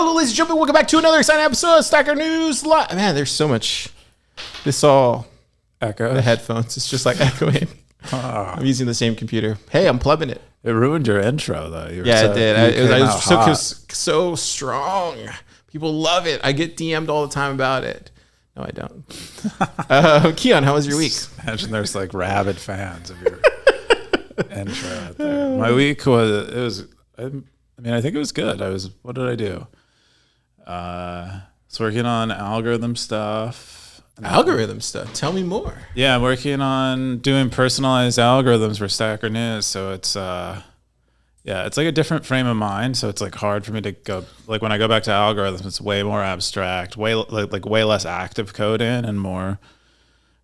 Hello, ladies and gentlemen. Welcome back to another exciting episode of Stacker News Live. Man, there's so much. This all echo. The headphones. It's just like echoing. I'm using the same computer. Hey, I'm plubbing it. It ruined your intro, though. It did. I was so strong. People love it. I get DM'd all the time about it. No, I don't. Keyan, how was your week? Imagine there's like rabid fans of your intro out there. My week was. I think it was good. What did I do? I was working on algorithm stuff. Algorithm stuff? Tell me more. Yeah, I'm working on doing personalized algorithms for Stacker News. So it's it's like a different frame of mind. So it's like hard for me to go, like when I go back to algorithms, it's way more abstract, way less active coding and more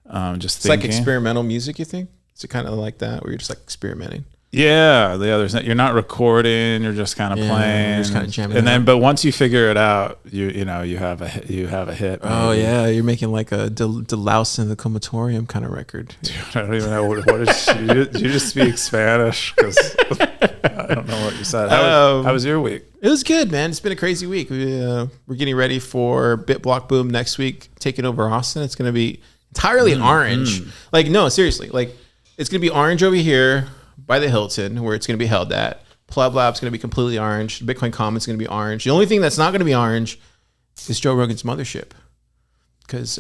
just it's thinking. Like experimental music, you think? Is it kind of like that where you're just like experimenting? Yeah, you're not recording, you're just kind of playing, you're just kind of jamming. And then, but once you figure it out, you have a hit. Oh maybe. Yeah, you're making like a Delouse in the Comatorium kind of record. Dude, I don't even know what is. Did you just speak Spanish? Because I don't know what you said. How was your week? It was good, man. It's been a crazy week. We're getting ready for BitBlock Boom next week, taking over Austin. It's going to be entirely orange. Like, no, seriously, like it's going to be orange over here by the Hilton, where it's going to be held at. PlebLab's going to be completely orange. Bitcoin Common's going to be orange. The only thing that's not going to be orange is Joe Rogan's mothership, because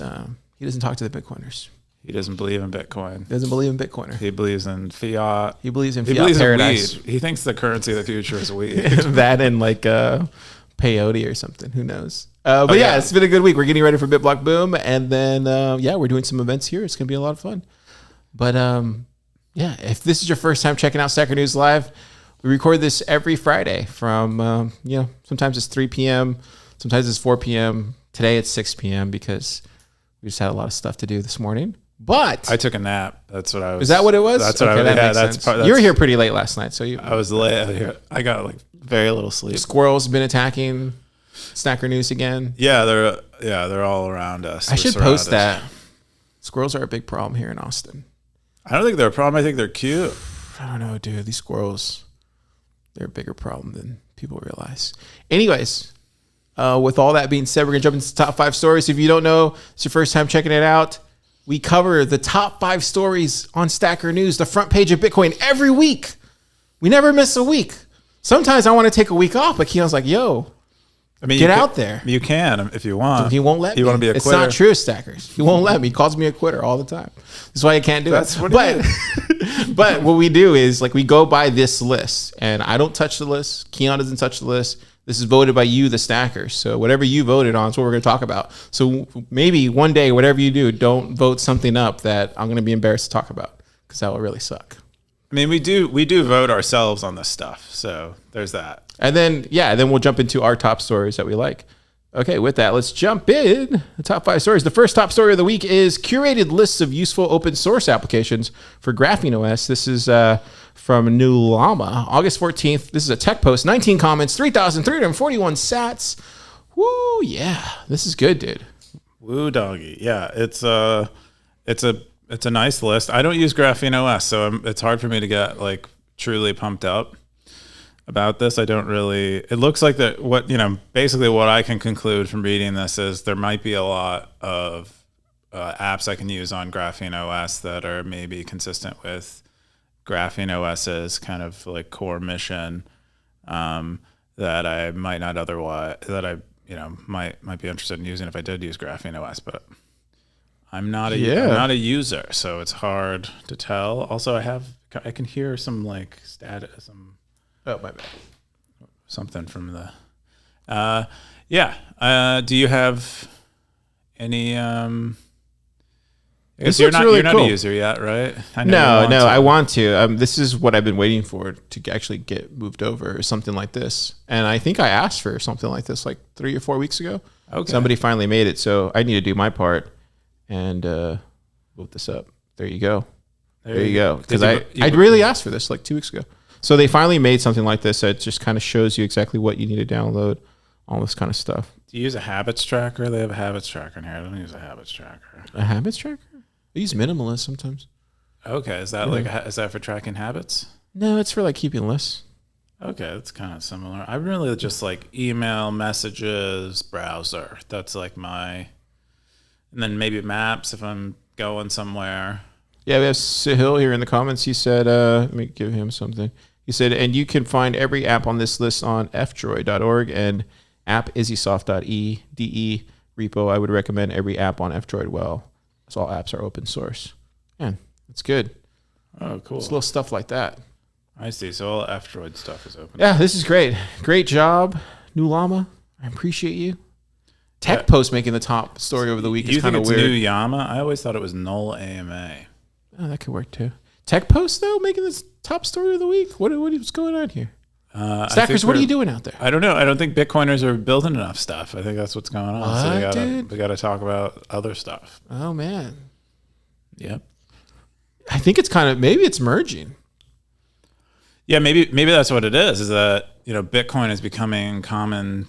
he doesn't talk to the Bitcoiners. He doesn't believe in Bitcoin. He doesn't believe in Bitcoiner. He believes in fiat. He believes in fiat paradise. In weed. He thinks the currency of the future is weed. That and like peyote or something. Who knows? But yeah, it's been a good week. We're getting ready for BitBlock Boom, and then we're doing some events here. It's going to be a lot of fun. But yeah, if this is your first time checking out Stacker News Live, we record this every Friday from, sometimes it's 3 p.m., sometimes it's 4 p.m. Today it's 6 p.m. because we just had a lot of stuff to do this morning. But I took a nap. That's what I was. Is that what it was? That's what I was. Yeah, that's you were here pretty late last night, so I was late. I got like very little sleep. Squirrels been attacking Stacker News again. Yeah, they're all around us. I should post that. Squirrels are a big problem here in Austin. I don't think they're a problem. I think they're cute. I don't know, dude. These squirrels, they're a bigger problem than people realize. Anyways, with all that being said, we're going to jump into the top 5 stories. If you don't know, it's your first time checking it out. We cover the top 5 stories on Stacker News, the front page of Bitcoin, every week. We never miss a week. Sometimes I want to take a week off, but Keon's like, yo, get out there. You can if you want. He won't let me. You want to be a quitter? It's not true, Stackers. He won't let me. He calls me a quitter all the time. That's why I can't do it. But what we do is like we go by this list, and I don't touch the list. Keon doesn't touch the list. This is voted by you, the Stackers. So whatever you voted on is what we're going to talk about. So maybe one day, whatever you do, don't vote something up that I'm going to be embarrassed to talk about, because that will really suck. I mean, we do vote ourselves on this stuff. So there's that. And then, we'll jump into our top stories that we like. Okay, with that, let's jump in. The top 5 stories. The first top story of the week is curated lists of useful open source applications for Graphene OS. This is from New Llama, August 14th. This is a tech post. 19 comments, 3,341 sats. Woo, yeah. This is good, dude. Woo, doggy. Yeah, it's a nice list. I don't use Graphene OS, so it's hard for me to get like truly pumped up about this. I don't really. It looks like basically what I can conclude from reading this is there might be a lot of apps I can use on Graphene OS that are maybe consistent with Graphene OS's kind of like core mission, that I might not otherwise, that I might be interested in using if I did use Graphene OS, but I'm not a user, so it's hard to tell. Also, I can hear some like status. Oh, my bad. Something from the, do you have any, I guess you're not a user yet, right? No, I want to. This is what I've been waiting for to actually get moved over, or something like this. And I think I asked for something like this like 3 or 4 weeks ago. Okay. Somebody finally made it, so I need to do my part and vote this up. There you go. There you go. Because I really asked for this like 2 weeks ago. So they finally made something like this that just kind of shows you exactly what you need to download, all this kind of stuff. Do you use a habits tracker? They have a habits tracker in here. I don't use a habits tracker. A habits tracker? I use Minimalist sometimes. Okay. Is that is that for tracking habits? No, it's for like keeping lists. Okay, that's kind of similar. I really just like email, messages, browser. That's like my, and then maybe maps if I'm going somewhere. Yeah, we have Sahil here in the comments. He said, let me give him something. He said, and you can find every app on this list on fdroid.org and app.isysoft.ede repo. I would recommend every app on fdroid. Well, so all apps are open source. Man, that's good. Oh, cool. It's little stuff like that. I see. So all F-Droid stuff is open. Yeah, this is great. Great job, New Llama. I appreciate you. Tech Post making the top story over the week is kind of weird. New Yama? I always thought it was Null AMA. Oh, that could work too. Tech Post, though, making this top story of the week? What is going on here? Stackers, what are you doing out there? I don't know. I don't think Bitcoiners are building enough stuff. I think that's what's going on. What, So we got to talk about other stuff. Oh, man. Yep. I think it's maybe it's merging. Yeah, maybe that's what it is that, Bitcoin is becoming common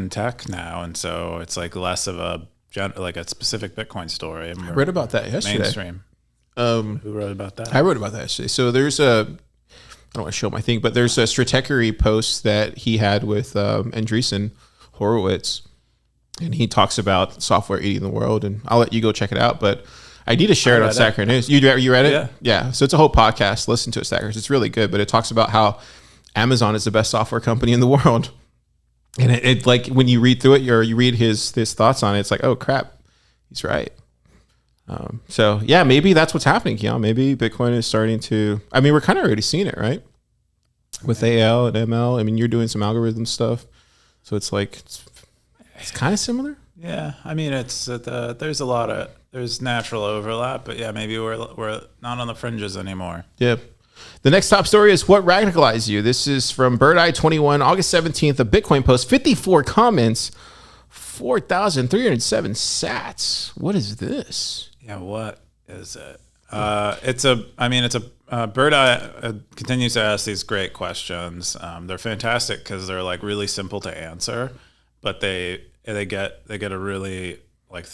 tech now. And so it's like less of a specific Bitcoin story. I read about that yesterday. Mainstream. Who wrote about that? I wrote about that yesterday. So there's I don't want to show my thing, but there's a Stratechery post that he had with Andreessen Horowitz, and he talks about software eating the world. And I'll let you go check it out, but I need to share it on Stacker News. You read it? Yeah. So it's a whole podcast. Listen to it, Stackers. It's really good, but it talks about how Amazon is the best software company in the world. And it like when you read through it, or you read his thoughts on it, it's like, oh crap, he's right. So yeah, maybe that's what's happening, Keyan. Maybe Bitcoin is starting to. I mean, we're kind of already seeing it, right? With AL and ML. I mean, you're doing some algorithm stuff, so it's like it's kind of similar. Yeah, I mean, it's there's natural overlap, but yeah, maybe we're not on the fringes anymore. Yeah. The next top story is what radicalized you. This is from BirdEye21, August 17th, a Bitcoin post, 54 comments, 4,307 sats. What is this? Yeah, what is it? BirdEye continues to ask these great questions. They're fantastic because they're like really simple to answer, but they get a really like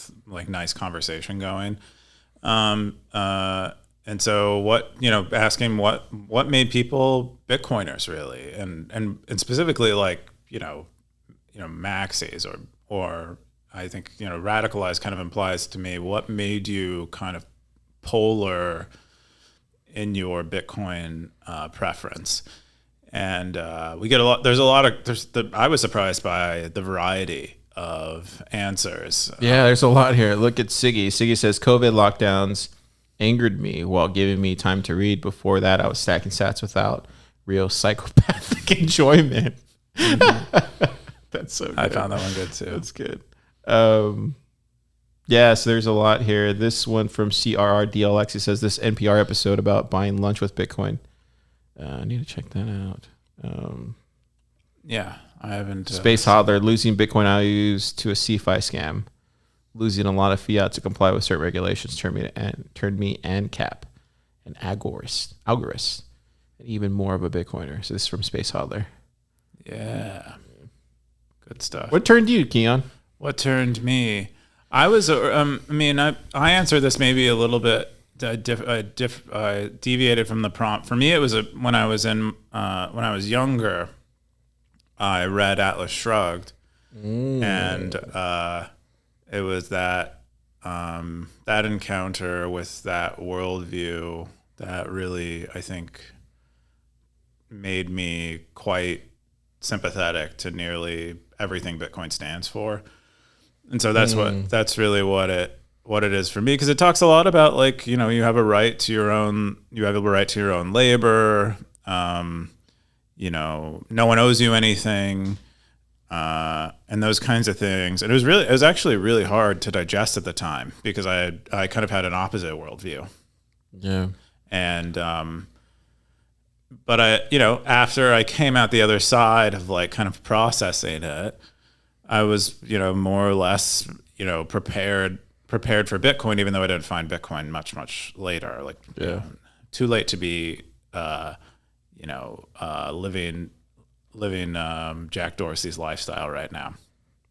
nice conversation going. And so asking what made people Bitcoiners really, and specifically maxis or I think radicalized kind of implies to me what made you kind of polar in your Bitcoin preference. And we get a lot. I was surprised by the variety of answers. Yeah, there's a lot here. Look at Siggy. Siggy says COVID lockdowns angered me while giving me time to read. Before that, I was stacking sats without real psychopathic enjoyment. Mm-hmm. That's so good. I found that one good too. That's good. Yeah, so there's a lot here. This one from CRRDLX, it says this NPR episode about buying lunch with Bitcoin. I need to check that out. Yeah, I haven't. Space Hodler, losing Bitcoin IOUs to a CeFi scam. Losing a lot of fiat to comply with certain regulations turned me ANCAP, an algorist, and even more of a Bitcoiner. So this is from Space Hodler. Yeah, good stuff. What turned you, Keyan? What turned me? I was. I answered this maybe a little bit. Deviated from the prompt. For me, it was when I was younger. I read Atlas Shrugged, and it was that encounter with that worldview that really, I think, made me quite sympathetic to nearly everything Bitcoin stands for. And so that's really what it is for me, because it talks a lot about you have a right to your own labor. No one owes you anything, and those kinds of things. And it was actually really hard to digest at the time because I kind of had an opposite worldview. Yeah. And but after I came out the other side of kind of processing it, I was more or less prepared for Bitcoin, even though I didn't find Bitcoin much later. Too late to be living Jack Dorsey's lifestyle right now.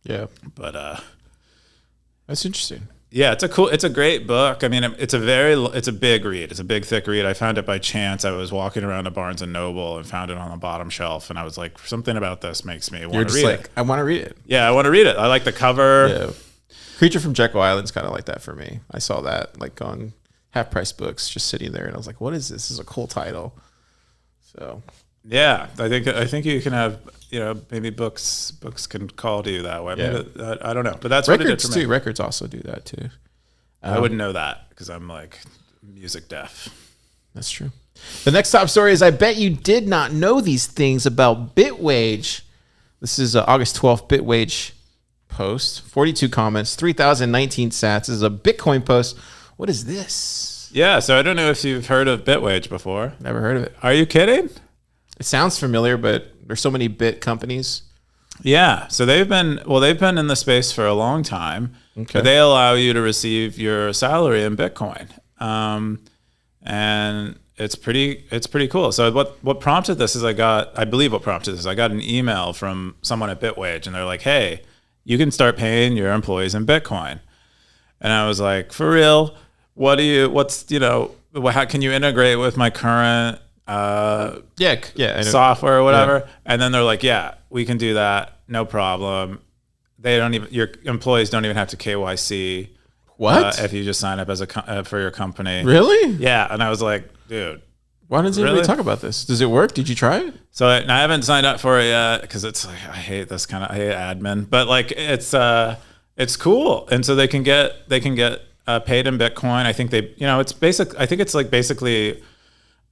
Yeah, but that's interesting. Yeah, it's a great book. I mean, it's a big read. It's a big, thick read. I found it by chance. I was walking around a Barnes and Noble and found it on the bottom shelf, and I was like, something about this makes me want to read it. I want to read it. Yeah, I want to read it. I like the cover. Yeah. Creature from Jekyll Island's kind of like that for me. I saw that like on Half Price Books, just sitting there, and I was like, what is this? This is a cool title. So yeah, I think you can have, maybe books can call to you that way. Yeah. Maybe, I don't know, but that's records what it did for me. too. Records also do that too. I wouldn't know that because I'm like music deaf. That's true. The next top story is, I bet you did not know these things about Bitwage. This is August 12th Bitwage post. 42 comments, 3,019 sats. This is a Bitcoin post. What is this? Yeah, so I don't know if you've heard of Bitwage before. Never heard of it. Are you kidding? It sounds familiar, but there's so many bit companies. Yeah, so they've been in the space for a long time. Okay. But they allow you to receive your salary in Bitcoin, and it's pretty cool. So what prompted this is I got an email from someone at Bitwage, and they're like, "Hey, you can start paying your employees in Bitcoin," and I was like, "For real? How can you integrate with my current software or whatever?" Yeah. And then they're like, "Yeah, we can do that, no problem. Your employees don't even have to KYC. What? If you just sign up as for your company." Really? Yeah. And I was like, dude, Why doesn't anybody talk about this? Does it work? Did you try it? So I haven't signed up for it yet because it's like, I hate admin, but like it's cool. And so they can get paid in Bitcoin. I think I think it's like basically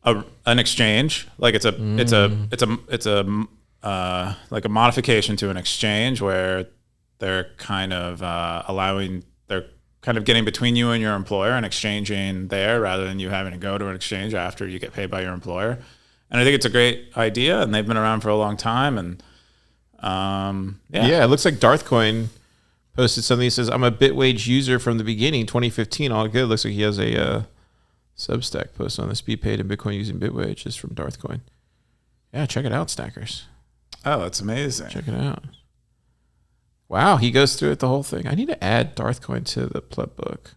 an exchange. Like it's a like a modification to an exchange where they're kind of they're kind of getting between you and your employer and exchanging there rather than you having to go to an exchange after you get paid by your employer. And I think it's a great idea, and they've been around for a long time. And it looks like Darthcoin posted something that says, "I'm a Bitwage user from the beginning, 2015, all good." Looks like he has a Substack post on this. Be paid in Bitcoin using Bitwage. This is from Darthcoin. Yeah, check it out, Stackers. Oh, that's amazing. Check it out. Wow, he goes through it, the whole thing. I need to add Darthcoin to the Pleb book.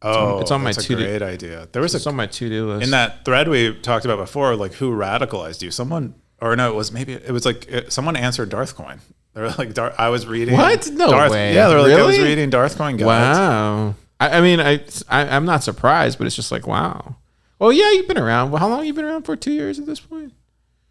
It's on my to-do. Great idea. It's on my to-do list. In that thread we talked about before, like who radicalized you? Someone answered Darthcoin. They were like, I was reading. What? No way. Yeah, they're like, really? I was reading Darthcoin guides. Wow. I mean, I'm not surprised, but it's just like, wow. Well, yeah, you've been around. Well, how long have you been around for? 2 years at this point?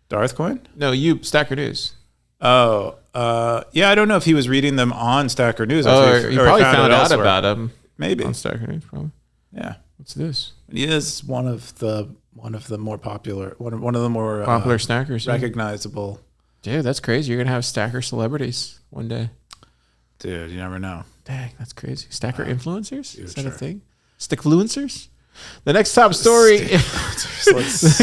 Darthcoin? No, you, Stacker News. Oh, yeah, I don't know if he was reading them on Stacker News. He probably found out about them. Maybe on Stacker News, probably. Yeah. What's this? He is one of the more popular, one of the more popular stackers, recognizable. Dude, that's crazy. You're gonna have stacker celebrities one day. Dude, you never know. Dang, that's crazy. Stacker influencers? Is that a thing? Stickfluencers? The next top story. The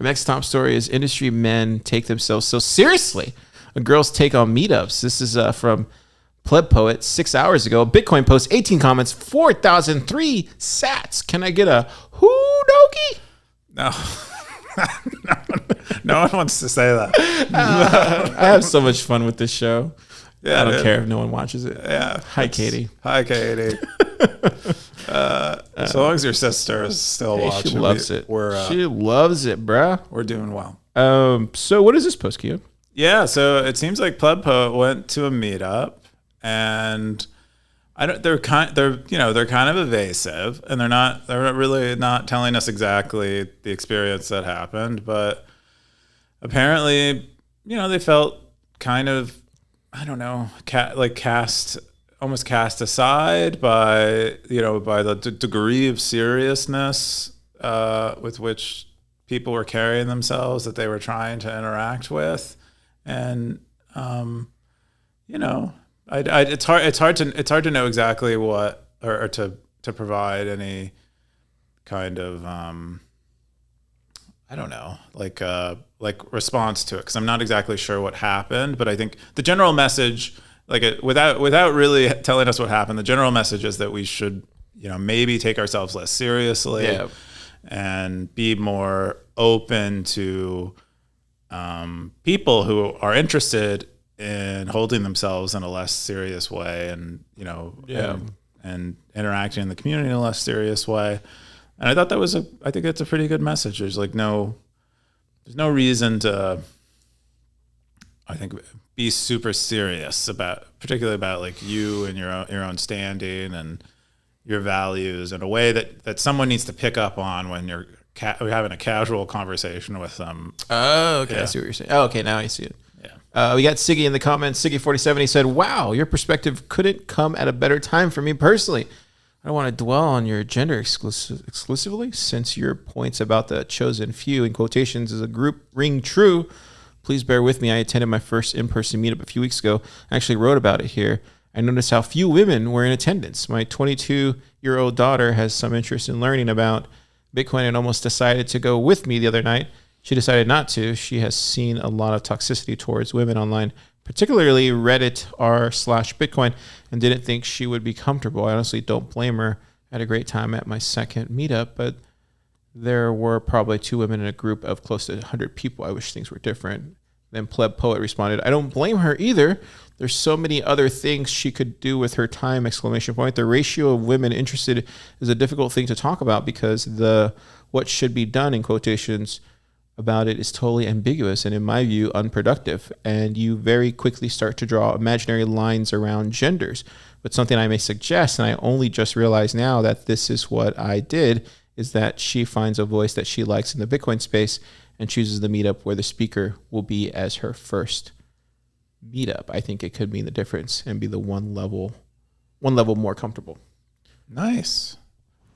next top story is industry men take themselves so seriously. Girls take on meetups. This is from Pleb Poet 6 hours ago. Bitcoin post, 18 comments, 4,003 sats. Can I get a hoo-dokie? No. No one wants to say that. I have so much fun with this show. Yeah, I don't care if no one watches it. Yeah. Hi, Katie. Hi, Katie. So long as your sister is still watching, she loves it. She loves it, bruh. We're doing well. So what is this post, Keyan? Yeah, so it seems like Pleb Poet went to a meetup, and they're kind of evasive, and they're really not telling us exactly the experience that happened, but apparently, they felt kind of, I don't know, almost cast aside by the degree of seriousness with which people were carrying themselves that they were trying to interact with, and it's hard to know exactly what or to provide any kind of I don't know, like response to it, because I'm not exactly sure what happened, but I think the general message, without really telling us what happened, the general message is that we should maybe take ourselves less seriously, and be more open to people who are interested in holding themselves in a less serious way, and and interacting in the community in a less serious way. And I thought I think that's a pretty good message. There's no reason to, I think, be super serious particularly about like you and your own standing and your values in a way that someone needs to pick up on when you're having a casual conversation with them. Oh, okay. Yeah. I see what you're saying. Oh, okay. Now I see it. Yeah. We got Siggy in the comments. Siggy47, he said, wow, your perspective couldn't come at a better time for me personally. I don't want to dwell on your gender exclusively, since your points about the chosen few in quotations as a group ring true. Please bear with me. I attended my first in-person meetup a few weeks ago. I actually wrote about it here. I noticed how few women were in attendance. My 22-year-old daughter has some interest in learning about Bitcoin and almost decided to go with me the other night. She decided not to. She has seen a lot of toxicity towards women online, particularly Reddit r/Bitcoin, and didn't think she would be comfortable. I honestly don't blame her. I had a great time at my second meetup, but there were probably 2 women in a group of close to 100 people. I wish things were different. Then Pleb Poet responded, I don't blame her either. There's so many other things she could do with her time, ! The ratio of women interested is a difficult thing to talk about because what should be done in quotations about it is totally ambiguous and, in my view, unproductive. And you very quickly start to draw imaginary lines around genders. But something I may suggest, and I only just realized now that this is what I did, is that she finds a voice that she likes in the Bitcoin space and chooses the meetup where the speaker will be as her first meetup. I think it could mean the difference and be the one level more comfortable. Nice.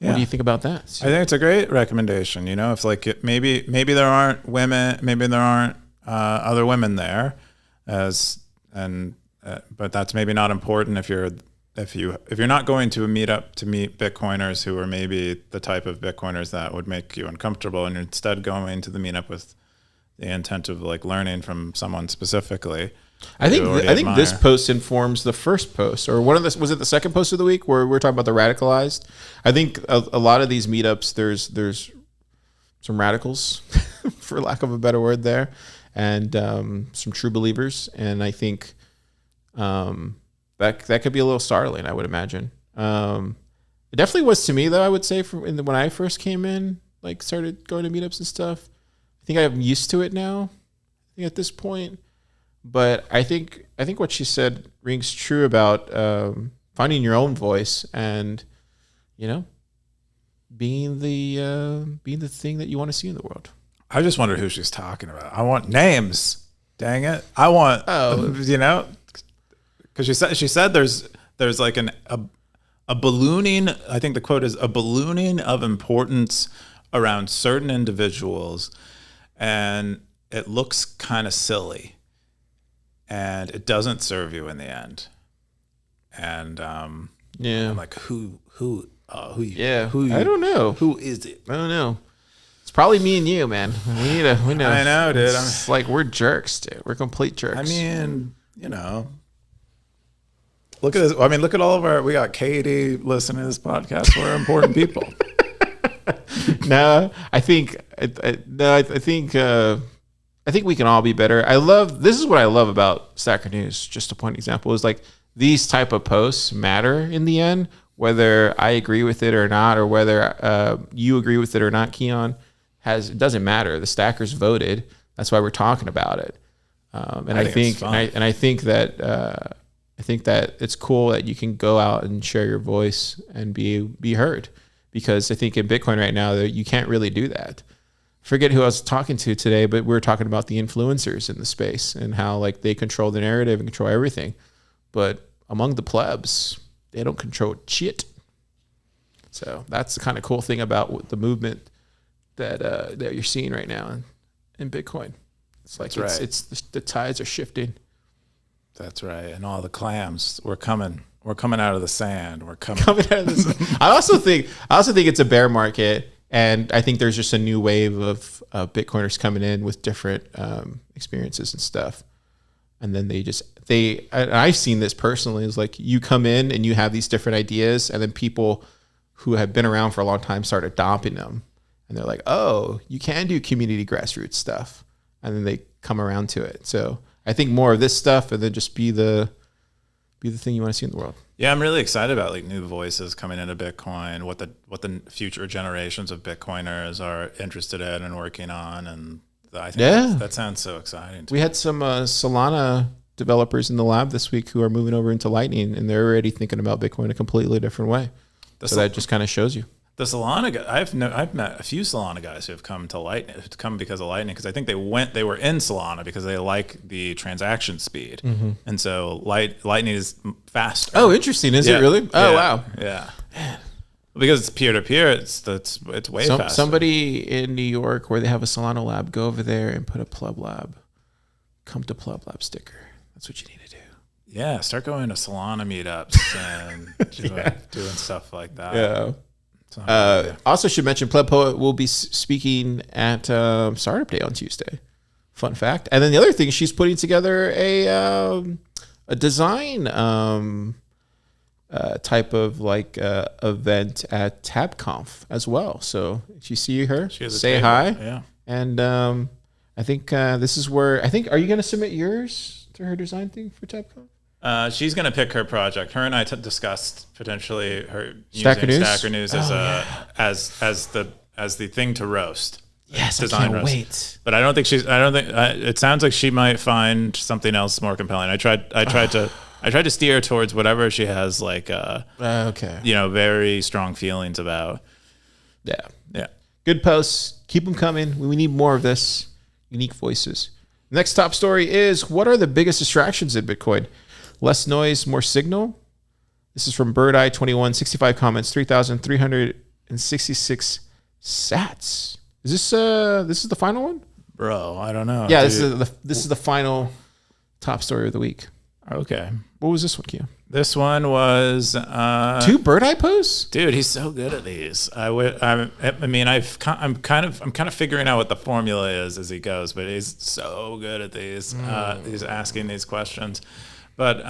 Yeah. What do you think about that? I think it's a great recommendation. If like maybe there aren't women, maybe there aren't other women there, but that's maybe not important if you're not going to a meetup to meet Bitcoiners who are maybe the type of Bitcoiners that would make you uncomfortable, and you're instead going to the meetup with the intent of like learning from someone specifically. I think this post informs the first post, or was it the second post of the week where we're talking about the radicalized? I think a lot of these meetups, there's some radicals, for lack of a better word there, and some true believers. And I think that could be a little startling, I would imagine. It definitely was to me, though, I would say, when I first came in, like started going to meetups and stuff. I think I'm used to it now, I think at this point. But I think what she said rings true about finding your own voice and, being the thing that you want to see in the world. I just wondered who she's talking about. I want names. Dang it! I want because she said there's like a ballooning. I think the quote is a ballooning of importance around certain individuals, and it looks kind of silly. And it doesn't serve you in the end. And I'm like, who? I don't know. Who is it? I don't know. It's probably me and you, man. We know. I know, dude. It's like we're jerks, dude. We're complete jerks. I mean, look at this. I mean, look at all of we got Katie listening to this podcast. We're important people. No, I think we can all be better. This is what I love about Stacker News, just a point example, is like these type of posts matter in the end, whether I agree with it or not, or whether you agree with it or not, Keyan. It doesn't matter. The stackers voted. That's why we're talking about it. I think that it's cool that you can go out and share your voice and be heard, because I think in Bitcoin right now you can't really do that. Forget who I was talking to today, but we were talking about the influencers in the space and how like they control the narrative and control everything. But among the plebs, they don't control shit. So that's the kind of cool thing about the movement that you're seeing right now in Bitcoin. It's like it's the tides are shifting. That's right. And all the clams, we're coming out of the sand. We're coming out of the sand. I also think it's a bear market. And I think there's just a new wave of Bitcoiners coming in with different experiences and stuff. And then I've seen this personally, is like you come in and you have these different ideas, and then people who have been around for a long time start adopting them. And they're like, oh, you can do community grassroots stuff. And then they come around to it. So I think more of this stuff, and then just be the thing you want to see in the world. Yeah, I'm really excited about like new voices coming into Bitcoin, what the future generations of Bitcoiners are interested in and working on, and I think that sounds so exciting. We had some Solana developers in the lab this week who are moving over into Lightning, and they're already thinking about Bitcoin a completely different way. So that just kind of shows you. The Solana guy, I've met a few Solana guys who have come to Lightning, because of Lightning, because I think they were in Solana because they like the transaction speed, and so Lightning is faster. Oh, interesting! Is it really? Oh, wow! Yeah, because it's peer to peer. It's way faster. Somebody in New York where they have a Solana lab, go over there and put a PlebLab. Come to PlebLab sticker. That's what you need to do. Yeah, start going to Solana meetups and doing stuff like that. Yeah. Also should mention Pleb Poet will be speaking at Startup Day on Tuesday. Fun fact. And then the other thing, she's putting together a design type of like event at TabConf as well. So if you see her, say hi. Yeah. And I think this is where are you going to submit yours to her design thing for TabConf? She's going to pick her project. Her and I discussed potentially her Stacker using News? Stacker News as the thing to roast. Yes, design I can't roast. Wait. But I don't think it sounds like she might find something else more compelling. I tried to steer her towards whatever she has like very strong feelings about. Yeah. Good posts. Keep them coming. We need more of this. Unique voices. Next top story is, what are the biggest distractions in Bitcoin? Less noise, more signal. This is from Birdeye 21, 65 comments, 3,366 sats. Is this the final one? Bro, I don't know. Yeah, this is the final top story of the week. Okay. What was this one, Keyan? This one was 2 Birdeye posts? Dude, he's so good at these. I'm kind of figuring out what the formula is as he goes, but he's so good at these. He's asking these questions. But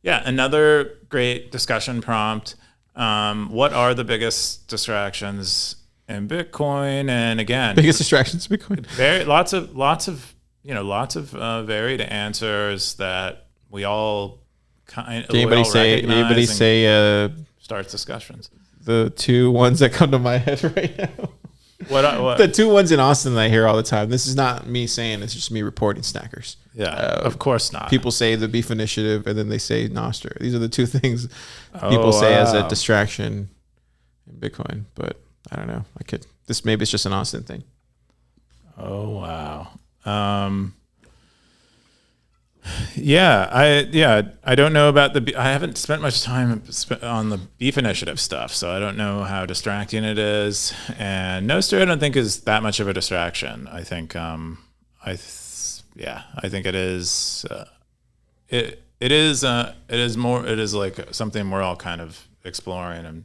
another great discussion prompt. What are the biggest distractions in Bitcoin? And again, biggest distractions in Bitcoin. Lots of varied answers that we all anybody say starts discussions. The 2 ones that come to my head right now. What? The 2 ones in Austin that I hear all the time. This is not me saying, it's just me reporting snackers. Yeah, of course not. People say the Beef Initiative and then they say Nostr. These are the 2 things people say as a distraction in Bitcoin. But I don't know. Maybe it's just an Austin thing. Oh wow. I don't know about I haven't spent much time on the Beef Initiative stuff, so I don't know how distracting it is. And Nostr, I don't think is that much of a distraction. I think, I think it is. It is more. It is like something we're all kind of exploring and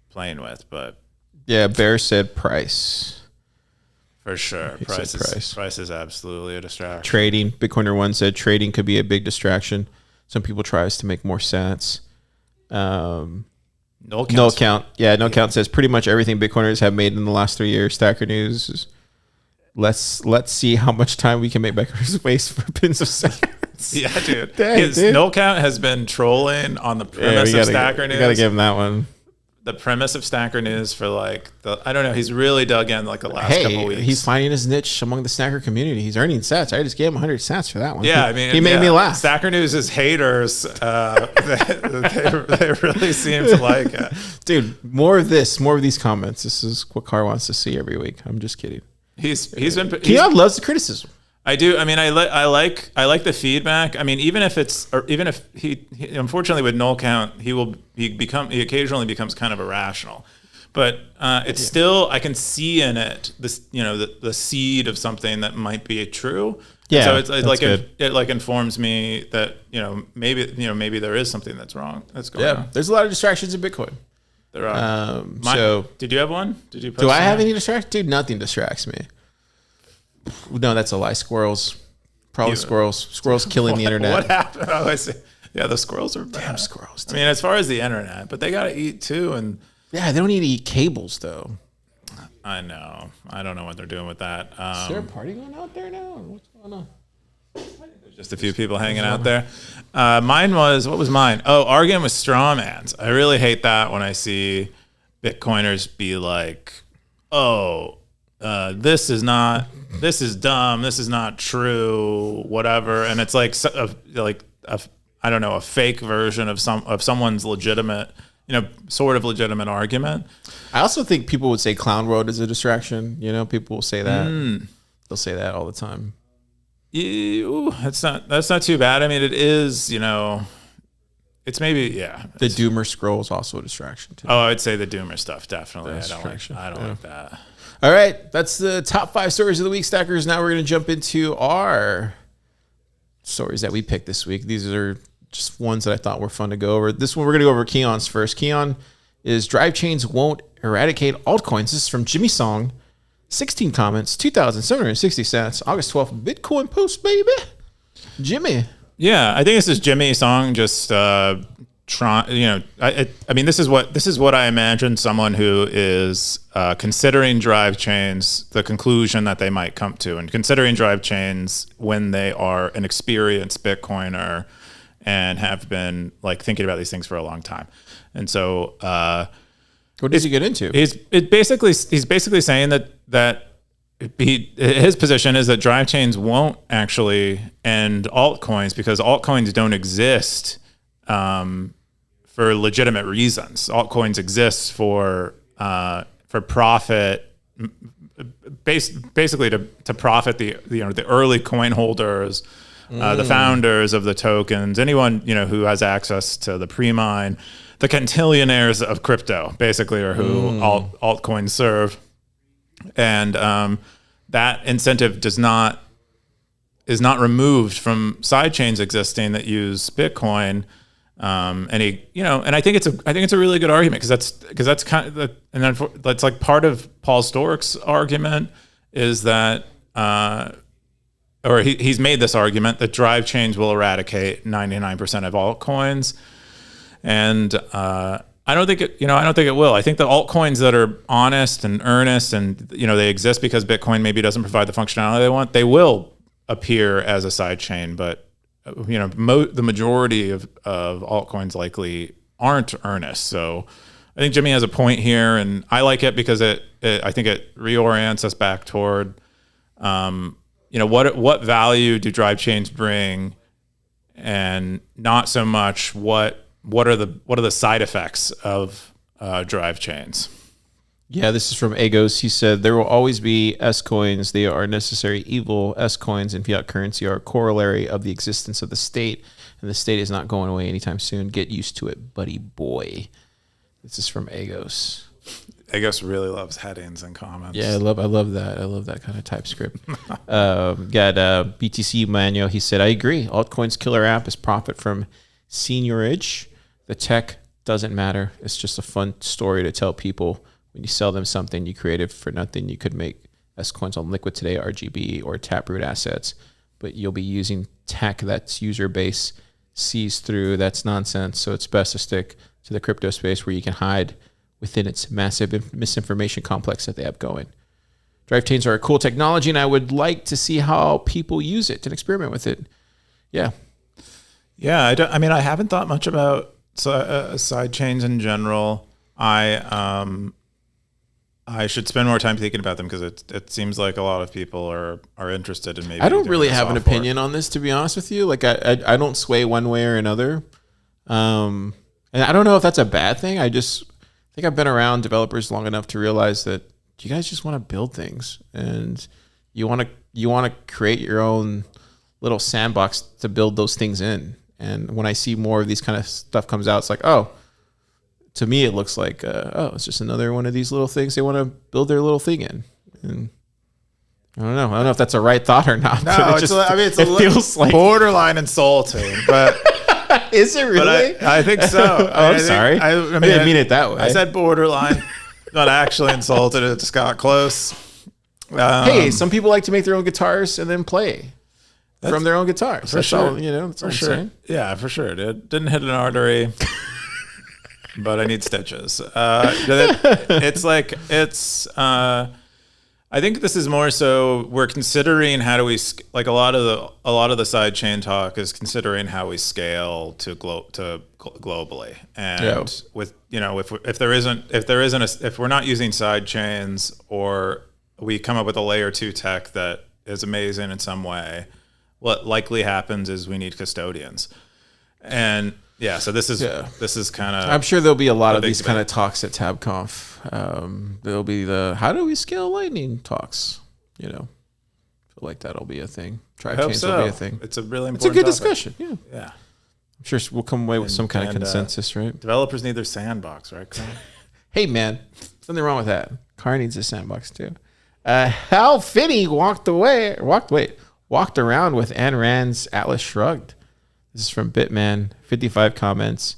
playing with. But yeah, Bear said price. For sure. Price is absolutely a distraction. Trading. Bitcoiner 1 said trading could be a big distraction. Some people tries to make more sats. Null count. Yeah, Null count says pretty much everything Bitcoiners have made in the last 3 years. Stacker News. Let's see how much time we can make Bitcoiners waste for pins of sats. Yeah, dude. His Null count has been trolling on the premise of Stacker News. You got to give him that one. The premise of Stacker News for I don't know, he's really dug in the last couple weeks. He's finding his niche among the Stacker community. He's earning sats. I just gave him 100 sats for that one. Yeah, he made me laugh. Stacker News' haters, they really seem to like it. Dude, more of these comments. This is what Car wants to see every week. I'm just kidding. Keyan loves the criticism. I do. I mean, I like the feedback. I mean, even if he unfortunately with Null count, he occasionally becomes kind of irrational, but it's still, I can see in it this, the seed of something that might be true. Yeah. So it's like it informs me that maybe there is something that's wrong. That's going on. There's a lot of distractions in Bitcoin. There are. Did you have one? Do I have any distractions? Dude, nothing distracts me. No, that's a lie. Squirrels. Probably squirrels. Squirrels killing the internet. What happened? Oh, I see. Yeah, the squirrels are bad. Damn squirrels. Dude. I mean, as far as the internet, but they got to eat too. And yeah, they don't need to eat cables, though. I know. I don't know what they're doing with that. Is there a party going out there now? What's going on? I think there's Just a few people hanging out there. Mine was, what was mine? Oh, arguing with straw mans. I really hate that when I see Bitcoiners be like, oh, this is dumb, this is not true, whatever. And it's like I don't know, a fake version of someone's legitimate, sort of legitimate argument. I also think people would say Clown World is a distraction. People will say that. They'll say that all the time. That's not too bad. I mean, it is, it's maybe, yeah. The Doomer scroll is also a distraction too. Oh, I would say the Doomer stuff, definitely. I don't Yeah. like that. All right, that's the top 5 stories of the week, Stackers. Now we're going to jump into our stories that we picked this week. These are just ones that I thought were fun to go over. This one, we're going to go over Keyan's first. Keyan is drive chains won't eradicate altcoins. This is from Jimmy Song. 16 comments, 2,760 sats, August 12th, Bitcoin post, baby. Jimmy. Yeah, I think this is Jimmy's song. Just I mean, this is what I imagine someone who is considering drive chains, the conclusion that they might come to, and considering drive chains when they are an experienced Bitcoiner and have been like thinking about these things for a long time. And so, what does he get into? He's basically saying that his position is that drive chains won't actually end altcoins because altcoins don't exist for legitimate reasons. Altcoins exist for profit, basically to profit the early coin holders, the founders of the tokens, anyone who has access to the pre-mine. The cantillionaires of crypto, basically, are who altcoins serve, and that incentive is not removed from sidechains existing that use Bitcoin. And I think it's a really good argument because that's kind of that's like part of Paul Stork's argument is that, or he's made this argument that drive chains will eradicate 99% of altcoins. And I don't think it will. I think the altcoins that are honest and earnest and they exist because Bitcoin maybe doesn't provide the functionality they want, they will appear as a side chain. But the majority of altcoins likely aren't earnest. So I think Jimmy has a point here, and I like it because I think it reorients us back toward what value do drive chains bring, and not so much what are the side effects of drive chains. Yeah, this is from Agos. He said, there will always be S coins. They are necessary evil. S coins and fiat currency are a corollary of the existence of the state, and the state is not going away anytime soon. Get used to it, buddy boy. This is from Agos. Agos really loves headings and comments. Yeah, I love that. I love that kind of TypeScript. Got BTC Manuel. He said, I agree. Altcoins killer app is profit from seniorage. The tech doesn't matter. It's just a fun story to tell people. When you sell them something you created for nothing, you could make S coins on Liquid today, RGB, or Taproot assets, but you'll be using tech that's user base sees through. That's nonsense. So it's best to stick to the crypto space where you can hide within its massive misinformation complex that they have going. Drive chains are a cool technology, and I would like to see how people use it and experiment with it. Yeah. Yeah, I haven't thought much about side chains in general. I should spend more time thinking about them because it seems like a lot of people are interested in maybe. I don't really have an opinion on this, to be honest with you. Like I don't sway one way or another, and I don't know if that's a bad thing. I just think I've been around developers long enough to realize that you guys just want to build things and you want to create your own little sandbox to build those things in. And when I see more of these kind of stuff comes out, it's like, oh, to me, it looks like, it's just another one of these little things they want to build their little thing in. And I don't know if that's a right thought or not. No, it feels like borderline insulting, but is it really? I think so. I'm sorry. I didn't mean it that way. I said borderline, not actually insulted. It just got close. Hey, some people like to make their own guitars and then play from their own guitars. For sure. That's for sure. Yeah, for sure. It didn't hit an artery, but I need stitches. I I think this is more so we're considering how do we like a lot of the side chain talk is considering how we scale to globally, and with if we're not using side chains, or we come up with a layer 2 tech that is amazing in some way, what likely happens is we need custodians. And yeah, so this is kind of, I'm sure there'll be a lot of these kind of talks at TabConf. There'll be the how do we scale Lightning talks. I feel like that'll be a thing. Tribe chains will be a thing. It's a really important. It's a good topic. discussion. Yeah. I'm sure we'll come away with some kind of consensus, right? Developers need their sandbox, right? Hey man, something wrong with that. Car needs a sandbox too. Hal Finney walked around with Ayn Rand's Atlas Shrugged. This is from Bitman. 55 comments,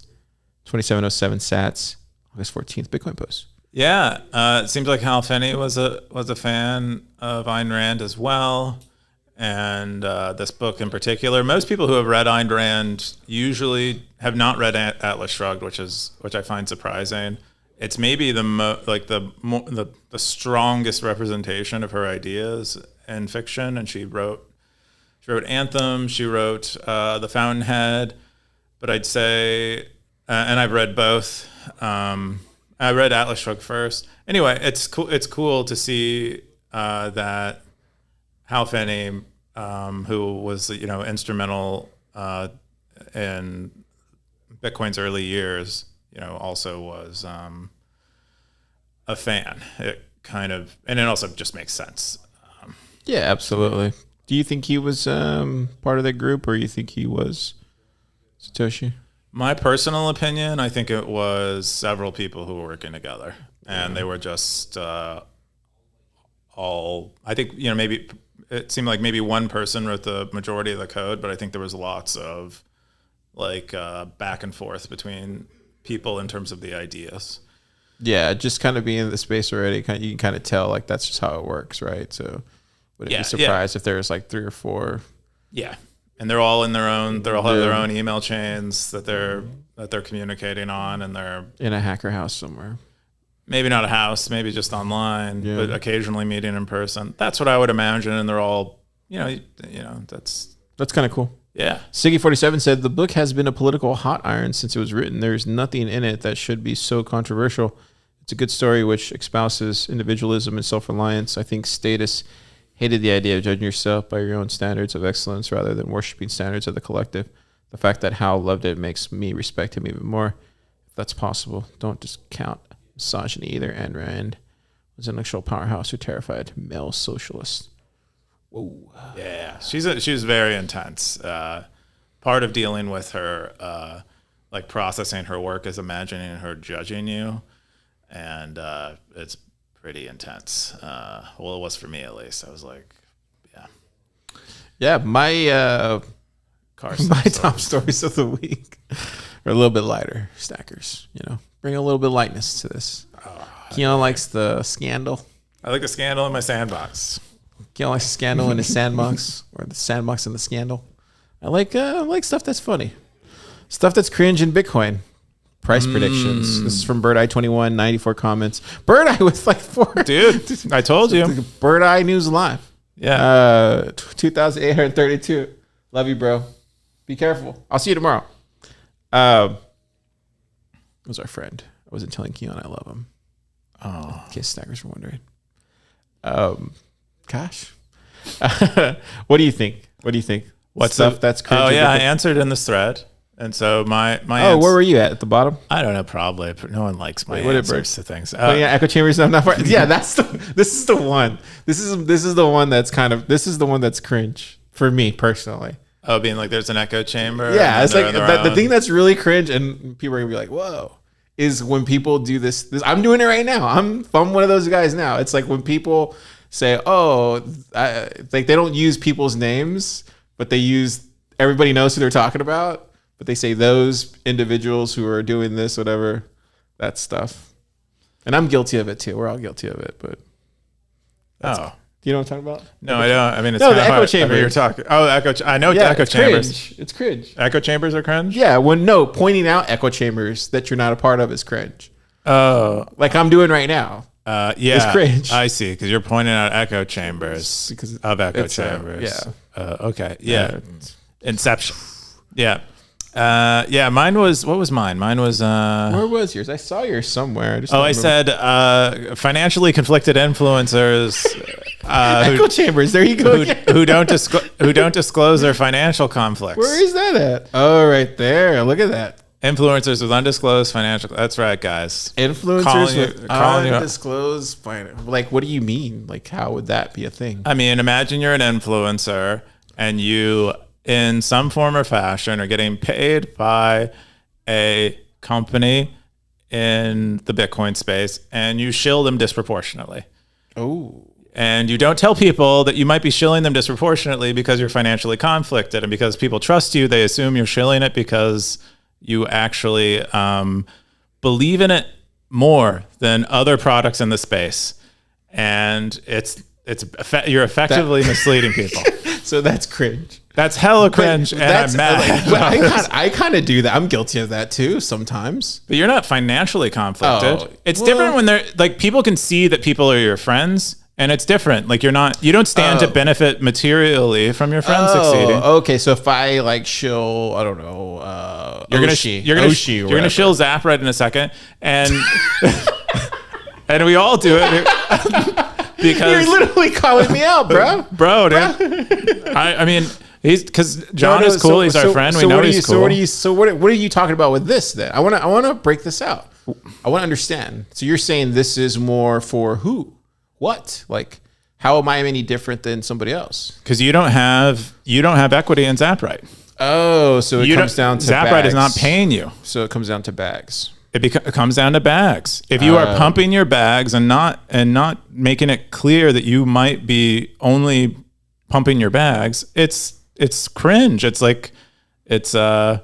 2707 sats. August 14th Bitcoin post. Yeah, it seems like Hal Finney was a fan of Ayn Rand as well, and this book in particular. Most people who have read Ayn Rand usually have not read Atlas Shrugged, which I find surprising. It's maybe the strongest representation of her ideas in fiction, and she wrote Anthem, she wrote The Fountainhead, but I'd say, and I've read both. I read Atlas Shrugged first. Anyway, it's cool to see that Hal Finney, who was instrumental in Bitcoin's early years, also was a fan. It kind of, and it also just makes sense. Yeah, absolutely. Do you think he was part of that group, or you think he was Satoshi? My personal opinion, I think it was several people who were working together, and they were just all. I think maybe it seemed like maybe one person wrote the majority of the code, but I think there was lots of back and forth between people in terms of the ideas. Yeah, just kind of being in the space already, you can kind of tell that's just how it works, right? So wouldn't be surprised if there's 3 or 4. Yeah. And they're all in their own. They all have their own email chains that they're communicating on, and they're in a hacker house somewhere. Maybe not a house, maybe just online, but occasionally meeting in person. That's what I would imagine. And they're all, that's kind of cool. Yeah. Siggy47 said the book has been a political hot iron since it was written. There's nothing in it that should be so controversial. It's a good story which espouses individualism and self-reliance. I think Status hated the idea of judging yourself by your own standards of excellence rather than worshiping standards of the collective. The fact that Hal loved it makes me respect him even more. If that's possible, don't discount misogyny either. Ayn Rand was an intellectual powerhouse who terrified male socialists. Whoa. Yeah, she was very intense. Part of dealing with her, processing her work is imagining her judging you, and it's pretty intense. Well, it was for me at least. I was like, yeah. My top stories of the week are a little bit lighter. Stackers, bring a little bit of lightness to this. Keyan likes the scandal. I like the scandal in my sandbox. Keyan likes the scandal in his sandbox, or the sandbox in the scandal. I like stuff that's funny, stuff that's cringe in Bitcoin. Price predictions. This is from Bird-Eye21, 94 comments. Bird-Eye with 4. Dude, I told you. Bird-Eye News Live. Yeah. 2,832. Love you, bro. Be careful. I'll see you tomorrow. Was our friend. I wasn't telling Keyan I love him. Oh. In case Stackers were wondering. Gosh. What do you think? What stuff that's cringe? Oh, yeah. I answered in this thread. And so my where were you at the bottom? I don't know, probably. No one likes my answers to things. Echo chambers. Not far. Yeah, this is the one. This is the one that's this is the one that's cringe for me personally. Oh, being like there's an echo chamber. Yeah, it's like the thing that's really cringe, and people are gonna be like, "Whoa," is when people do this. I'm doing it right now. I'm one of those guys now. It's like when people say, "Oh," they don't use people's names, but they use everybody knows who they're talking about. But they say those individuals who are doing this, whatever, that stuff. And I'm guilty of it too. We're all guilty of it, but. Do you know what I'm talking about? No, I don't. I mean, it's the echo chamber. You're talking. Oh, I know echo chambers. It's cringe. Echo chambers are cringe? Yeah. Pointing out echo chambers that you're not a part of is cringe. Oh. Like I'm doing right now. Yeah, It's cringe. I see, because you're pointing out echo chambers Because of echo it's, chambers. yeah. Okay. Yeah. Inception. Yeah. Yeah. Mine was. What was mine? Mine was. Where was yours? I saw yours somewhere. I just Oh, don't I remember. said financially conflicted influencers echo chambers. There you go. who don't disclose their financial conflicts. Where is that at? Oh, right there. Look at that. Influencers with undisclosed financial. That's right, guys. Influencers with calling you- undisclosed like, what do you mean? Like, how would that be a thing? I mean, imagine you're an influencer and you, in some form or fashion, are getting paid by a company in the Bitcoin space, and you shill them disproportionately. Oh. And you don't tell people that you might be shilling them disproportionately because you're financially conflicted, and because people trust you, they assume you're shilling it because you actually believe in it more than other products in the space, and you're effectively misleading people. So that's cringe. That's hella cringe, and I'm mad. I kind of do that. I'm guilty of that too sometimes. But you're not financially conflicted. Oh, It's different when they're like, people can see that people are your friends. And it's different. Like, you don't stand to benefit materially from your friends succeeding. Okay, so if I like shill, I don't know, You're gonna Oshi, shill Zap right in a second, and and we all do it because you're literally calling me out, bro. Dude. I mean, because John is cool. He's our friend. We know he's cool. So what are you talking about with this then? I want to break this out. I want to understand. So you're saying this is more for who? What? Like, how am I any different than somebody else? Because you don't have equity in Zaprite. Oh, so it comes down to Zaprite bags. is not paying you. So it comes down to bags. It comes down to bags. If you are pumping your bags and not making it clear that you might be only pumping your bags, it's cringe. It's like that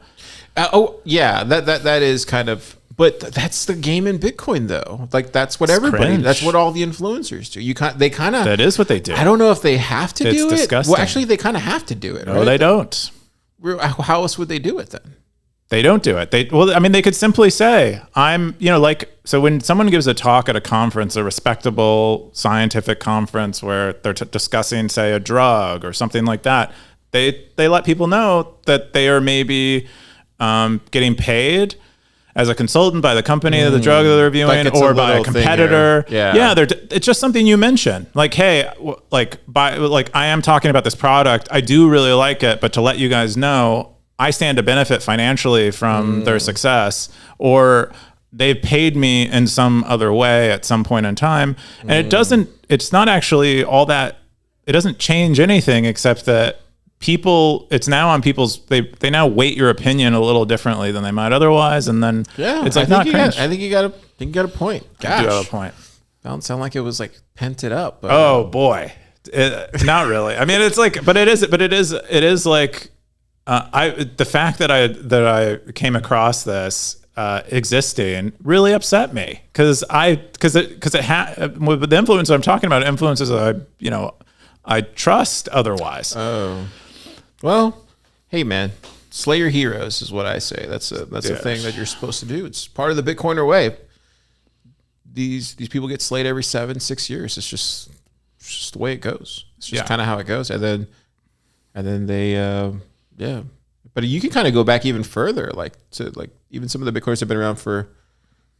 is kind of. But that's the game in Bitcoin, though. Like, that's what that's what all the influencers do. That is what they do. I don't know if they have to do it. Disgusting. Well, actually, they kind of have to do it. No, they don't. How else would they do it then? They don't do it. They could simply say, so when someone gives a talk at a conference, a respectable scientific conference where they're discussing, say, a drug or something like that, they let people know that they are maybe getting paid as a consultant by the company of the drug that they're reviewing, or by a competitor. It's just something you mention. Like, hey, I am talking about this product. I do really like it, but to let you guys know, I stand to benefit financially from their success, or they've paid me in some other way at some point in time. And it's not actually all that, it doesn't change anything except that it's now on people's, they now weight your opinion a little differently than they might otherwise, and then it's like, not cringe. I think you got a point. Gosh, I do have a point. Don't sound like it was like pented up. But, oh boy, not really. I mean, it's like, but it is like, the fact that I came across this existing really upset me, because with the influence I'm talking about, influences I trust otherwise. Oh. Well, hey man, slay your heroes is what I say. That's a thing that you're supposed to do. It's part of the Bitcoiner way. These people get slayed every 7-6 years. It's just the way it goes. It's just kind of how it goes. And then they But you can kind of go back even further, even some of the Bitcoiners have been around for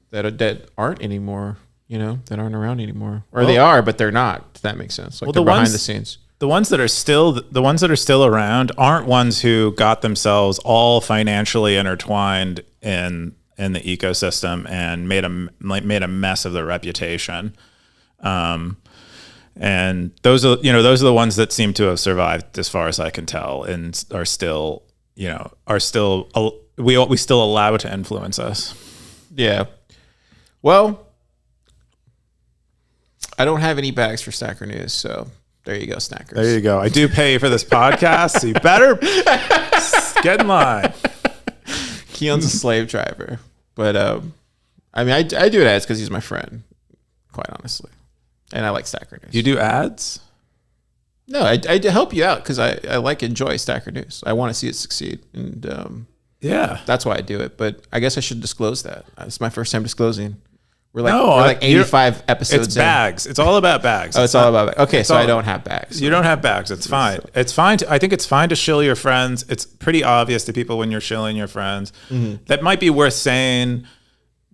that aren't anymore. That aren't around anymore, or they are, but they're not. If that makes sense. Like, they're behind the scenes. The ones that are still around aren't ones who got themselves all financially intertwined in the ecosystem and made a mess of their reputation. And those are the ones that seem to have survived, as far as I can tell, and are still we still allow it to influence us. Yeah. Well, I don't have any bags for Snacker News, so there you go, Snackers. There you go. I do pay for this podcast, so you better get in line. Keyan's a slave driver, but I do it ads because he's my friend, quite honestly, and I like Snacker News. You do ads? No, I help you out because I enjoy Snacker News. I want to see it succeed, and that's why I do it. But I guess I should disclose that. It's my first time disclosing We're like 85 episodes. It's bags. It's all about bags. Oh, it's all about bags. Okay, so I don't have bags. You don't have bags. It's fine. It's fine. I think it's fine to shill your friends. It's pretty obvious to people when you're shilling your friends. That might be worth saying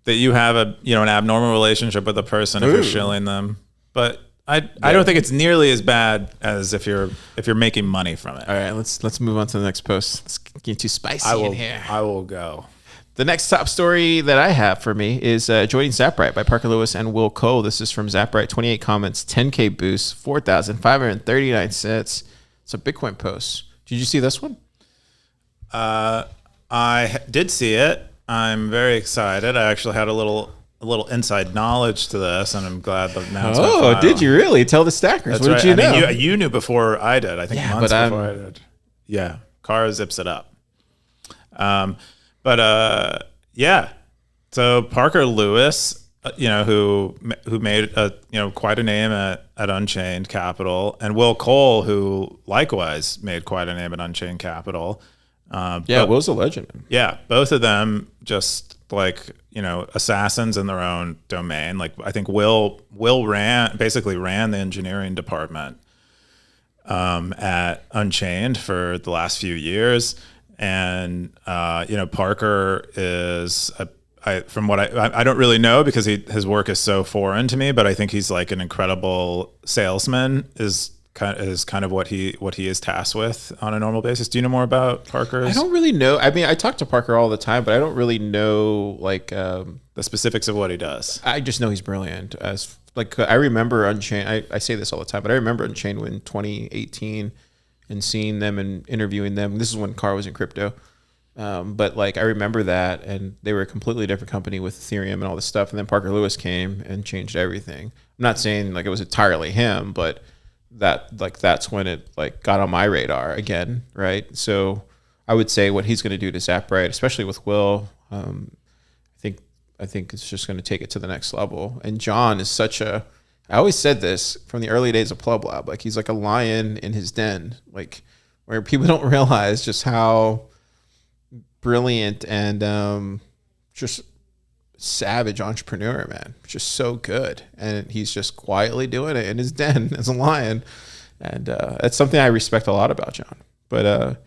that you have an abnormal relationship with a person if you're shilling them. But I don't think it's nearly as bad as if you're making money from it. All right, let's move on to the next post. Let's get too spicy in here. I will go. The next top story that I have for me is joining Zapright by Parker Lewis and Will Cole. This is from Zapright. 28 comments, 10K boost, 4,539 cents. It's a Bitcoin post. Did you see this one? I did see it. I'm very excited. I actually had a little inside knowledge to this, and I'm glad the announcement. Oh, did you really? Tell the stackers. That's what right. did you know? Mean, you knew before I did. I think months before I did. Yeah, Car zips it up. Yeah. So Parker Lewis, who made quite a name at Unchained Capital, and Will Cole, who likewise made quite a name at Unchained Capital. Will's a legend. Yeah, both of them just assassins in their own domain. Like I think Will ran the engineering department at Unchained for the last few years. And Parker is from what I don't really know because his work is so foreign to me, but I think he's like an incredible salesman is kind of what he is tasked with on a normal basis. Do you know more about Parker? I don't really know. I mean, I talk to Parker all the time, but I don't really know the specifics of what he does. I just know he's brilliant. I remember Unchained. I say this all the time, but I remember Unchained in 2018. And seeing them and interviewing them. This is when Car was in crypto. But I remember that, and they were a completely different company with Ethereum and all this stuff. And then Parker Lewis came and changed everything. I'm not saying it was entirely him, but that's when it got on my radar again, right? So I would say what he's going to do to Zapright, especially with Will, I think it's just going to take it to the next level. And John is I always said this from the early days of PlebLab, he's like a lion in his den, where people don't realize just how brilliant and just savage entrepreneur, man. Just so good. And he's just quietly doing it in his den as a lion. And that's something I respect a lot about John. But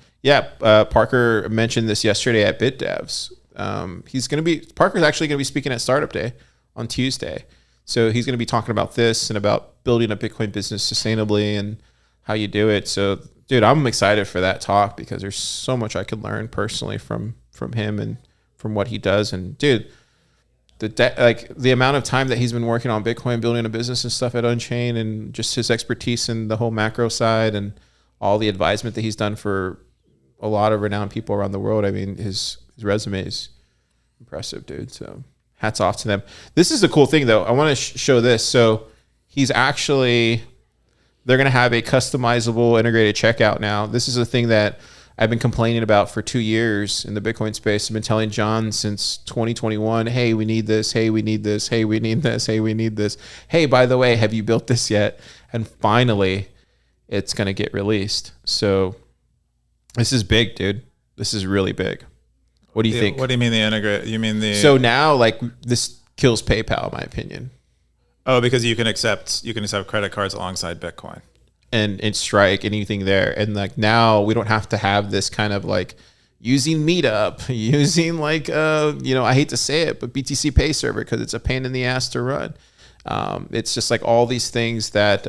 Parker mentioned this yesterday at BitDevs. Parker's actually going to be speaking at Startup Day on Tuesday. So he's going to be talking about this and about building a Bitcoin business sustainably and how you do it. So, dude, I'm excited for that talk because there's so much I could learn personally from him and from what he does. And, dude, the amount of time that he's been working on Bitcoin, building a business and stuff at Unchained, and just his expertise in the whole macro side and all the advisement that he's done for a lot of renowned people around the world. I mean, his resume is impressive, dude. So hats off to them. This is the cool thing, though. I want to show this. So they're going to have a customizable integrated checkout now. This is a thing that I've been complaining about for 2 years in the Bitcoin space. I've been telling John since 2021, hey, we need this. Hey, we need this. Hey, we need this. Hey, we need this. Hey, by the way, have you built this yet? And finally, it's going to get released. So this is big, dude. This is really big. What do you think? What do you mean the integrate? You mean the... So now, this kills PayPal, in my opinion. Oh, because you can accept credit cards alongside Bitcoin. And Strike, anything there. And now we don't have to have this kind of using Meetup, using I hate to say it, but BTC Pay Server because it's a pain in the ass to run. It's just all these things that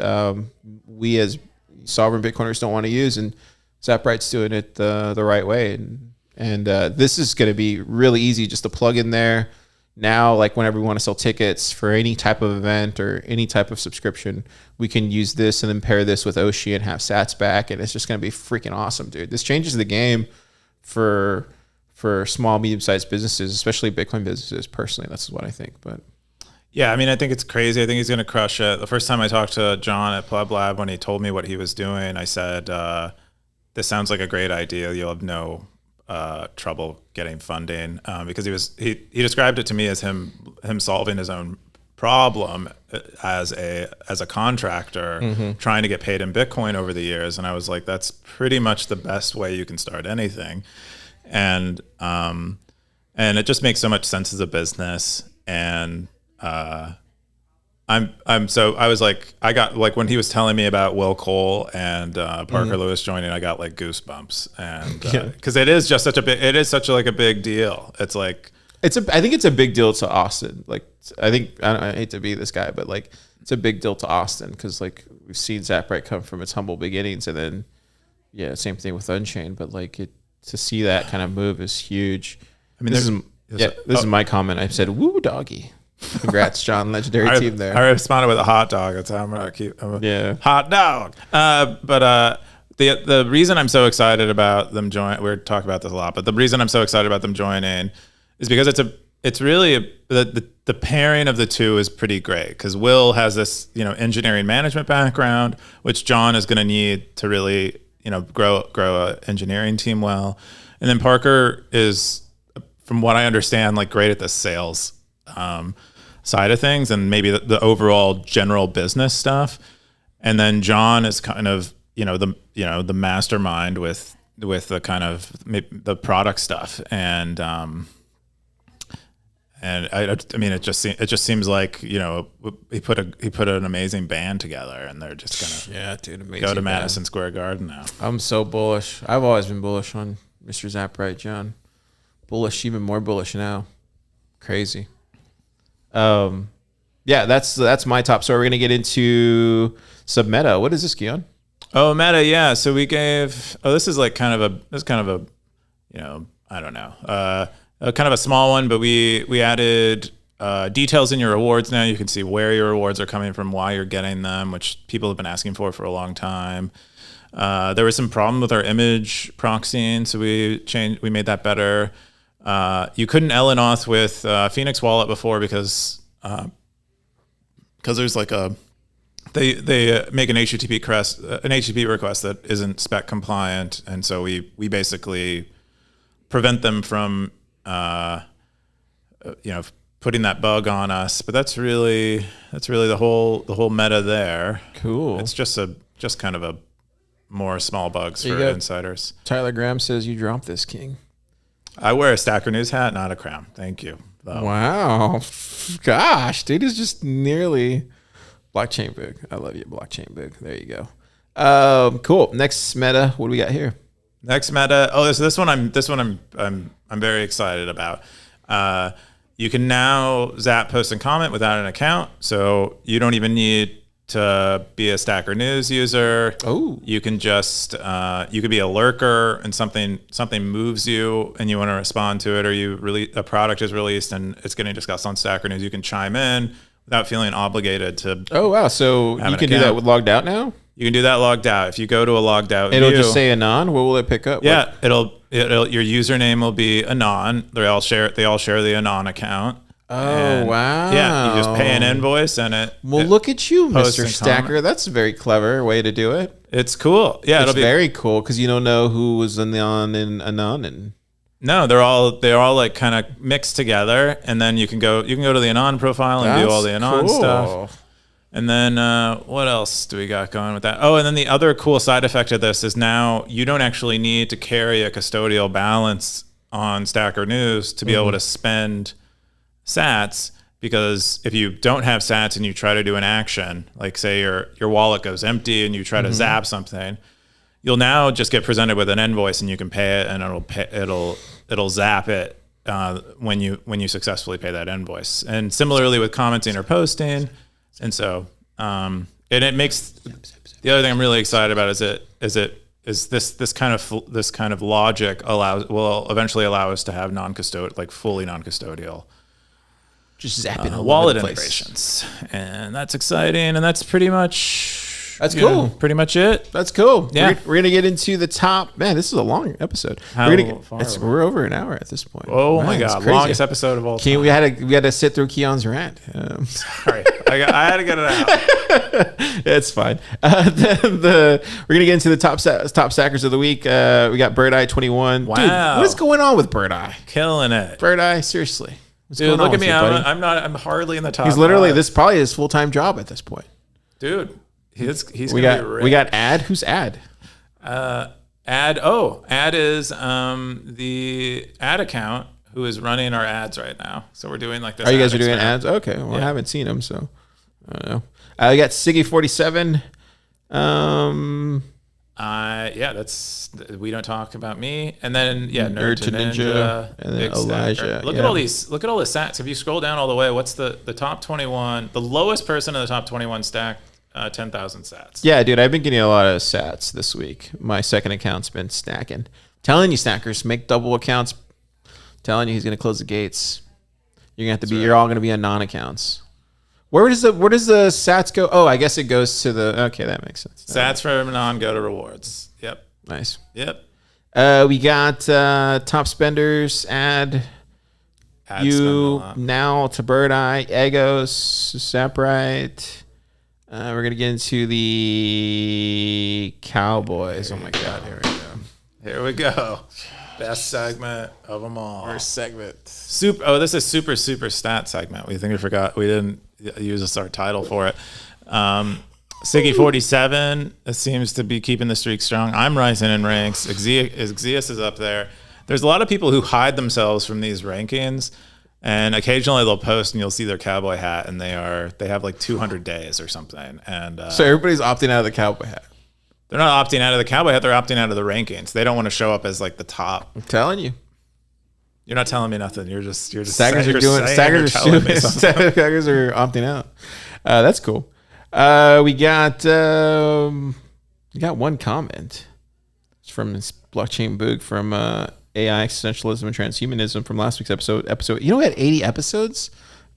we as sovereign Bitcoiners don't want to use, and Zapright's doing it the right way. And this is going to be really easy just to plug in there. Now, whenever we want to sell tickets for any type of event or any type of subscription, we can use this and then pair this with Oshi and have sats back, and it's just going to be freaking awesome, dude. This changes the game for small, medium-sized businesses, especially Bitcoin businesses. Personally, that's what I think. But yeah, I mean, I think it's crazy. I think he's going to crush it. The first time I talked to John at PlebLab, when he told me what he was doing, I said, "This sounds like a great idea. You'll have no trouble getting funding," because he described it to me as him solving his own problem as a contractor trying to get paid in Bitcoin over the years. And I was like, that's pretty much the best way you can start anything. And it just makes so much sense as a business. And I was like, I got like when he was telling me about Will Cole and Parker Lewis joining, I got like goosebumps, and because it is just such a big deal. It's like I think it's a big deal to Austin. Like I hate to be this guy, but like it's a big deal to Austin because like we've seen Zappright come from its humble beginnings, and then same thing with Unchained. But like to see that kind of move is huge. I mean, this is my comment. I said, "Woo, doggy." Congrats, John. Legendary team there. I responded with a hot dog. That's how I'm gonna keep. Hot dog. But the reason I'm so excited about them joining, we're talking about this a lot, but the reason I'm so excited about them joining is because it's really the pairing of the two is pretty great because Will has this engineering management background, which John is going to need to really grow a engineering team well, and then Parker is, from what I understand, like great at the sales side of things and maybe the overall general business stuff, and then John is kind of the mastermind with the kind of the product stuff, and I mean it just seems like he put an amazing band together, and they're just gonna go to Madison Square Garden now. I'm so bullish. I've always been bullish on Mr. Zappright, John. Bullish, even more bullish now. Crazy. That's my top. So we're gonna get into some meta. What is this, Keyan? Oh, meta, yeah. So we gave. This is kind of a I don't know, kind of a small one, but we added details in your rewards. Now you can see where your rewards are coming from, why you're getting them, which people have been asking for a long time. There was some problem with our image proxying, so we made that better. You couldn't Ellen auth with Phoenix Wallet before because there's like they make an HTTP request that isn't spec compliant, and so we basically prevent them from putting that bug on us. But that's really the whole meta there. Cool. It's just kind of a more small bugs for insiders. Tyler Graham says you dropped this, King. I wear a Stacker News hat, not a crown. Thank you. Wow. Gosh, dude is just nearly blockchain big. I love you, blockchain big. There you go. Cool. Next meta. What do we got here? Next meta. Oh, this one I'm very excited about. You can now zap, post, and comment without an account, so you don't even need to be a Stacker News user. Oh, you can just you could be a lurker, and something moves you, and you want to respond to it, or a product is released and it's getting discussed on Stacker News. You can chime in without feeling obligated to. Oh wow! So you can do that with logged out now. You can do that logged out. If you go to a logged out, it'll just say anon. What will it pick up? Yeah, it'll your username will be anon. They all share the anon account. Oh, wow. Yeah, you just pay an invoice and it. Well, look at you, Mr. Stacker. That's a very clever way to do it. It's cool. Yeah, it'll be very cool because you don't know who was anon and anon. No, they're all like kind of mixed together, and then you can go to the anon profile and do all the anon stuff. And then what else do we got going with that? Oh, and then the other cool side effect of this is now you don't actually need to carry a custodial balance on Stacker News to be able to spend sats, because if you don't have sats and you try to do an action, like say your wallet goes empty and you try to zap something, you'll now just get presented with an invoice and you can pay it, and it'll zap it when you successfully pay that invoice. And similarly with commenting or posting. And so and it makes the other thing I'm really excited about is this kind of logic will eventually allow us to have fully non-custodial just zapping wallet integrations, and that's exciting, and that's pretty much pretty much it. That's cool. Yeah, we're gonna get into the top. Man, this is a long episode. We're over an hour at this point. Oh my god, longest episode of all time. We had to sit through Keyan's rant. Sorry, I had to get it out. It's fine. We're gonna get into the top stackers of the week. We got Bird Eye 21. Wow, dude, what is going on with Bird Eye? Killing it. Bird Eye, seriously. Dude, look at me. I'm hardly in the top. He's literally this is probably his full-time job at this point. Dude, he's gonna be rich. We got Ad. Who's Ad? Ad. Oh, Ad is the ad account who is running our ads right now. So we're doing like this. Oh, you guys are doing ads? Okay. Well, I haven't seen them, so I don't know. I got Siggy47. That's we don't talk about me, and then Nerd to Ninja, and then Elijah. Look at all these. Look at all the stats. If you scroll down all the way, what's the top 21? The lowest person in the top 21 stack 10,000 sats. Yeah, dude, I've been getting a lot of sats this week. My second account's been stacking. Telling you, stackers, make double accounts. Telling you, he's gonna close the gates. You're gonna have to be. Right. You're all gonna be on non-accounts. Where does the sats go? Oh, I guess it goes to the. Okay, that makes sense. Sats from non go to rewards. Yep. Nice. Yep. We got top spenders. Add you now to Bird Eye, Egos, Saprite. We're gonna get into the Cowboys. Oh my God! Here we go. Here we go. Best segment of them all. First segment. This is super stat segment. We think we forgot. We didn't use our title for it. Siggy47 seems to be keeping the streak strong. I'm rising in ranks. Xeus is up there. There's a lot of people who hide themselves from these rankings, and occasionally they'll post and you'll see their cowboy hat, and they have like 200 days or something. And so everybody's opting out of the cowboy hat. They're not opting out of the cowboy hat. They're opting out of the rankings. They don't want to show up as like the top. I'm telling you. You're not telling me nothing. You're just stackers are opting out. That's cool. We got one comment. It's from Blockchain Boog from AI Existentialism and Transhumanism from last week's episode. You know, we had 80 episodes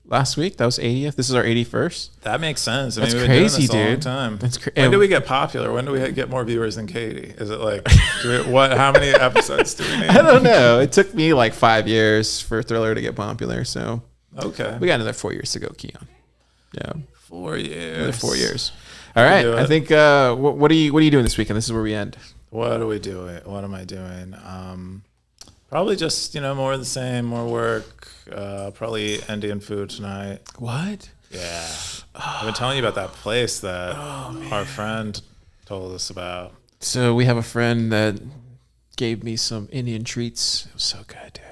last week. That was 80th. This is our 81st. That makes sense. That's crazy, dude. A long time. That's crazy. When do we get popular? When do we get more viewers than Katie? Is it like how many episodes do we need? I don't know. It took me like 5 years for Thriller to get popular. So okay, we got another 4 years to go, Keyan. Yeah, 4 years. Another 4 years. All right. I think. What are you doing this weekend? This is where we end. What are we doing? What am I doing? Probably just more of the same, more work. Probably eat Indian food tonight. What? Yeah, I've been telling you about that place that our friend told us about. So we have a friend that gave me some Indian treats. It was so good, dude.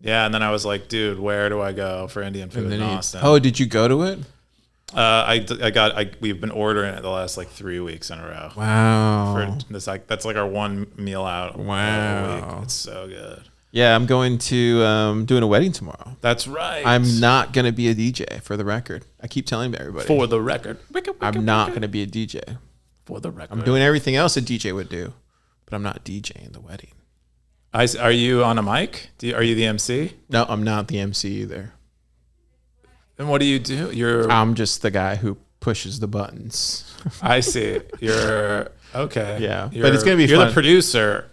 Yeah, and then I was like, dude, where do I go for Indian food in Austin? Oh, did you go to it? We've been ordering it the last like 3 weeks in a row. Wow. For this, that's like our one meal out. Wow. A week. It's so good. Yeah, I'm going to doing a wedding tomorrow. That's right. I'm not going to be a DJ, for the record. I keep telling everybody. For the record. I'm not going to be a DJ. For the record. I'm doing everything else a DJ would do, but I'm not DJing the wedding. Are you on a mic? Are you the MC? No, I'm not the MC either. Then what do you do? I'm just the guy who pushes the buttons. I see. You're okay. Yeah, but it's going to be fun. You're the producer.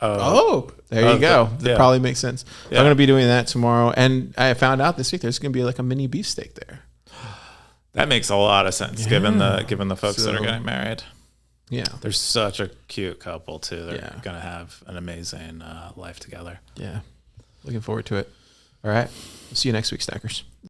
There you go. That probably makes sense. Yeah. I'm going to be doing that tomorrow. And I found out this week there's going to be like a mini beefsteak there. That makes a lot of sense given the folks that are getting married. Yeah. They're such a cute couple too. They're going to have an amazing life together. Yeah. Looking forward to it. All right. See you next week, stackers.